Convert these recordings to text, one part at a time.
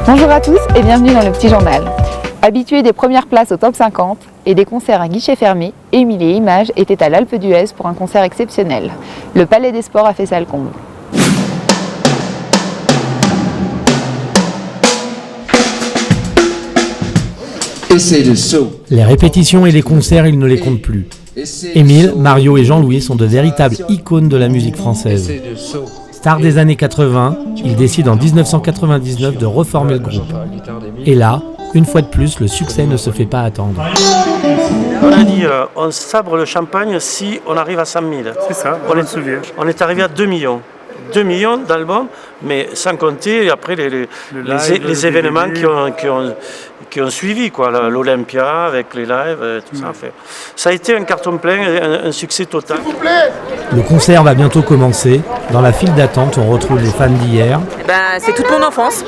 Bonjour à tous et bienvenue dans le Petit Journal. Habitué des premières places au top 50 et des concerts à guichet fermé, Émile et Images étaient à l'Alpe d'Huez pour un concert exceptionnel. Le Palais des Sports a fait salle comble. Les répétitions et les concerts, il ne les compte plus. Émile, Mario et Jean-Louis sont de véritables icônes de la musique française. Stars des années 80, ils décident en 1999 de reformer le groupe. Et là, une fois de plus, le succès ne se fait pas attendre. On a dit, on sabre le champagne si on arrive à 100 000. C'est ça, on est arrivé à 2 millions. 2 millions d'albums, mais sans compter après les événements qui ont suivi, quoi, l'Olympia avec les lives, tout ça. Ça a été un carton plein, un succès total. Le concert va bientôt commencer. Dans la file d'attente, on retrouve les fans d'hier. C'est toute mon enfance.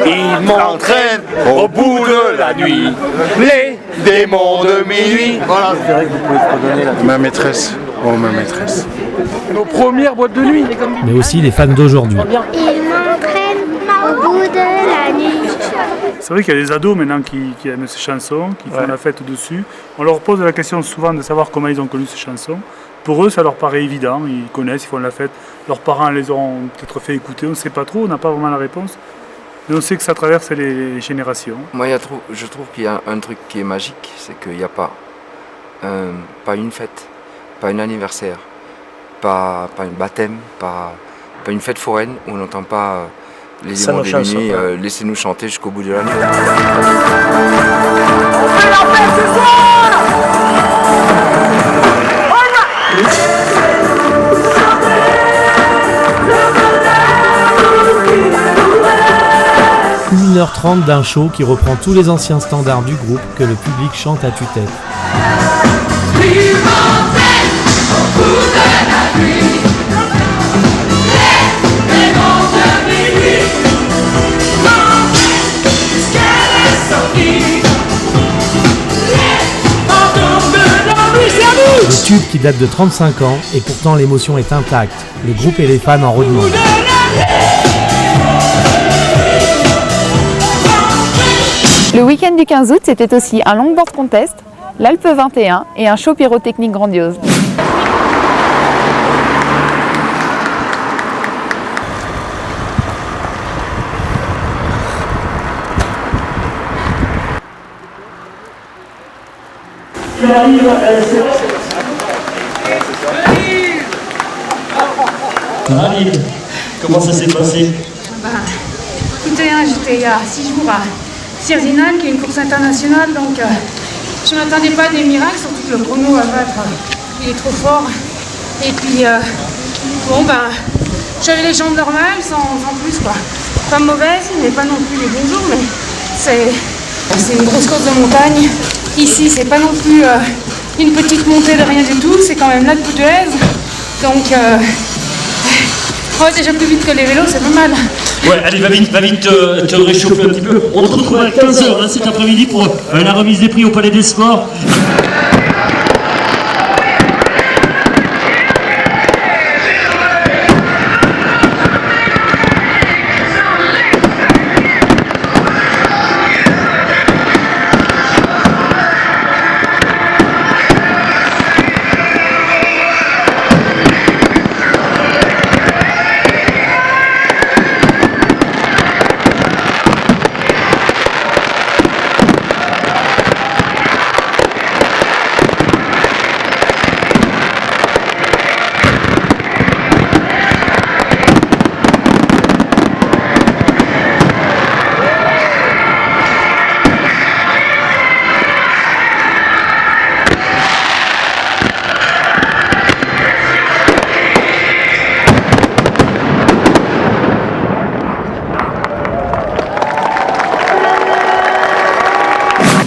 Il m'entraîne au bout de la nuit, les démons de minuit. Voilà. C'est vrai que vous pouvez fredonner là. Ma maîtresse, oh ma maîtresse. Nos premières boîtes de nuit. Mais aussi les fans d'aujourd'hui. Il m'entraîne au bout de la nuit. C'est vrai qu'il y a des ados maintenant qui aiment ces chansons, qui font la fête dessus. On leur pose la question souvent de savoir comment ils ont connu ces chansons. Pour eux, ça leur paraît évident, ils connaissent, ils font la fête. Leurs parents les ont peut-être fait écouter, on ne sait pas trop, on n'a pas vraiment la réponse. Mais on sait que ça traverse les générations. Moi, je trouve qu'il y a un truc qui est magique, c'est qu'il n'y a pas une fête, pas un anniversaire, pas un baptême, pas une fête foraine où on n'entend pas les démons de minuit, laissez-nous chanter jusqu'au bout de la nuit. On fait la fête ce soir. Une 1h30 d'un show qui reprend tous les anciens standards du groupe que le public chante à tue-tête. Le tube qui date de 35 ans et pourtant l'émotion est intacte. Le groupe et les fans en redemandent. Le week-end du 15 août, c'était aussi un longboard contest, l'Alpe 21 et un show pyrotechnique grandiose. Marie, comment ça s'est passé? Écoutez, j'étais il y a 6 jours à Sierzinal, qui est une course internationale, donc je ne m'attendais pas à des miracles, surtout que le chrono à battre, il est trop fort. Et puis, j'avais les jambes normales, sans plus, quoi. Pas mauvaise, mais pas non plus les bons jours, mais c'est une grosse course de montagne. Ici, c'est pas non plus une petite montée de rien du tout, c'est quand même l'Alpe d'Huez, donc déjà plus vite que les vélos, c'est pas mal. Ouais, allez, va vite te réchauffer un petit peu. On te retrouve à 15h cet après-midi pour la remise des prix au Palais des Sports.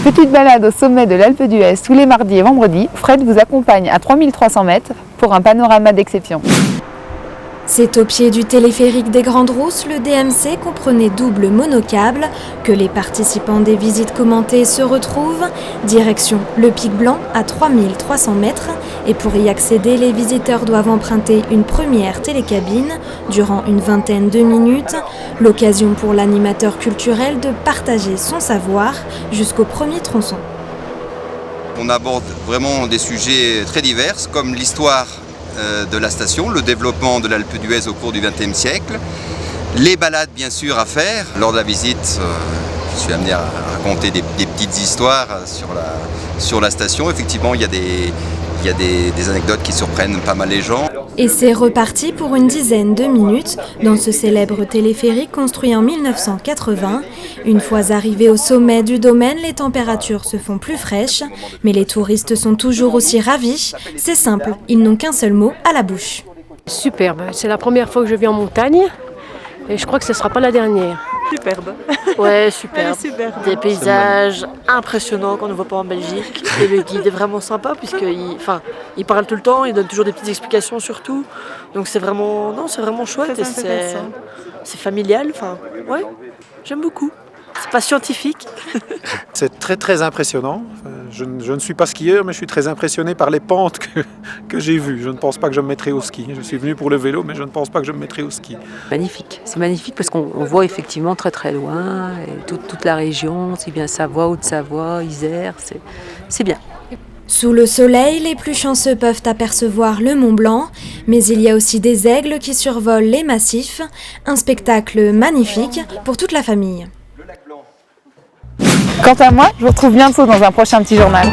Petite balade au sommet de l'Alpe d'Huez tous les mardis et vendredis, Fred vous accompagne à 3300 mètres pour un panorama d'exception. C'est au pied du téléphérique des Grandes Rousses, le DMC comprenait double monocable, que les participants des visites commentées se retrouvent. Direction le Pic Blanc à 3300 mètres. Et pour y accéder, les visiteurs doivent emprunter une première télécabine durant une vingtaine de minutes. L'occasion pour l'animateur culturel de partager son savoir jusqu'au premier tronçon. On aborde vraiment des sujets très divers comme l'histoire de la station, le développement de l'Alpe d'Huez au cours du XXe siècle, les balades bien sûr à faire. Lors de la visite, je suis amené à raconter des petites histoires sur la station. Effectivement, il y a des anecdotes qui surprennent pas mal les gens. Et c'est reparti pour une dizaine de minutes dans ce célèbre téléphérique construit en 1980. Une fois arrivés au sommet du domaine, les températures se font plus fraîches, mais les touristes sont toujours aussi ravis. C'est simple, ils n'ont qu'un seul mot à la bouche. Superbe, c'est la première fois que je viens en montagne et je crois que ce ne sera pas la dernière. Superbe. Ouais, superbe. Des paysages impressionnants qu'on ne voit pas en Belgique. Et le guide est vraiment sympa puisqu'il parle tout le temps, il donne toujours des petites explications sur tout. Donc c'est vraiment chouette et c'est familial. Ouais, j'aime beaucoup. C'est pas scientifique. C'est très très impressionnant. Je ne suis pas skieur, mais je suis très impressionné par les pentes que j'ai vues. Je ne pense pas que je me mettrai au ski. Je suis venu pour le vélo, mais je ne pense pas que je me mettrai au ski. Magnifique. C'est magnifique parce qu'on voit effectivement très très loin et toute la région, c'est bien Savoie, Haute-Savoie, Isère, c'est bien. Sous le soleil, les plus chanceux peuvent apercevoir le Mont Blanc, mais il y a aussi des aigles qui survolent les massifs. Un spectacle magnifique pour toute la famille. Quant à moi, je vous retrouve bientôt dans un prochain petit journal.